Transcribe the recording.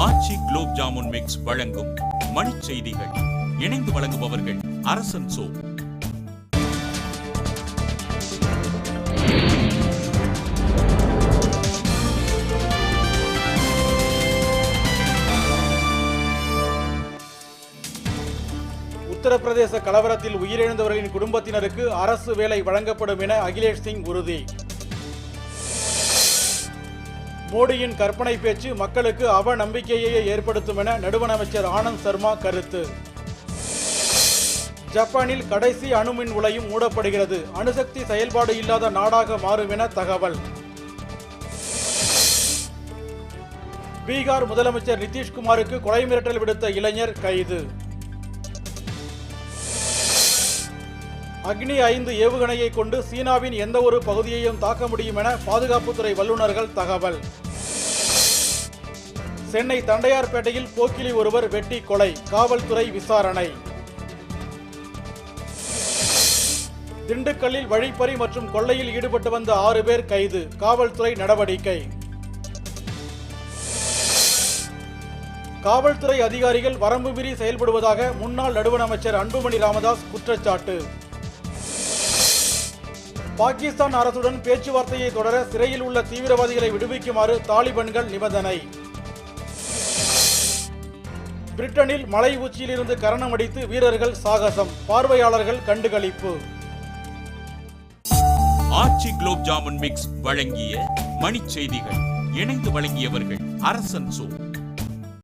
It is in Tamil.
ஆச்சி குலோப் ஜாமுன் மிக்ஸ் வழங்கும் மணிச் செய்திகள். இணைந்து வழங்குபவர்கள் அரசன் சோ. உத்தரப்பிரதேச கலவரத்தில் உயிரிழந்தவர்களின் குடும்பத்தினருக்கு அரசு வேலை வழங்கப்படும் என அகிலேஷ் சிங் உறுதி. மோடியின் கற்பனை பேச்சு மக்களுக்கு அவநம்பிக்கையை ஏற்படுத்தும் என நடுவண் அமைச்சர் ஆனந்த் சர்மா கருத்து. ஜப்பானில் கடைசி அணுமின் உலையும் மூடப்படுகிறது. அணுசக்தி செயல்பாடு இல்லாத நாடாக மாறும் என தகவல். பீகார் முதலமைச்சர் நிதிஷ்குமாருக்கு கொலை மிரட்டல் விடுத்த இளைஞர் கைது. அக்னி 5 ஏவுகணையை கொண்டு சீனாவின் எந்த ஒரு பகுதியையும் தாக்க முடியும் என பாதுகாப்புத்துறை வல்லுநர்கள் தகவல். சென்னை தண்டையார்பேட்டையில் போக்கிலி ஒருவர் வெட்டி கொலை, காவல்துறை விசாரணை. திண்டுக்கல்லில் வழிப்பறி மற்றும் கொள்ளையில் ஈடுபட்டு வந்த 6 பேர் கைது, காவல்துறை நடவடிக்கை. காவல்துறை அதிகாரிகள் வரம்பு மீறி செயல்படுவதாக முன்னாள் நடுவண் அமைச்சர் அன்புமணி ராமதாஸ் குற்றச்சாட்டு. பாகிஸ்தான் அரசுடன் பேச்சுவார்த்தையை தொடர சிறையில் உள்ள தீவிரவாதிகளை விடுவிக்குமாறு தாலிபான்கள் நிபந்தனை. பிரிட்டனில் மலை உச்சியிலிருந்து கரணம் அடித்து வீரர்கள் சாகசம், பார்வையாளர்கள் கண்டுகளிப்பு. ஆச்சி குலோப் ஜாமுன் மிக்ஸ் வழங்கிய மணிச் செய்திகள். இணைந்து வழங்கியவர்கள் அரசன் சோ.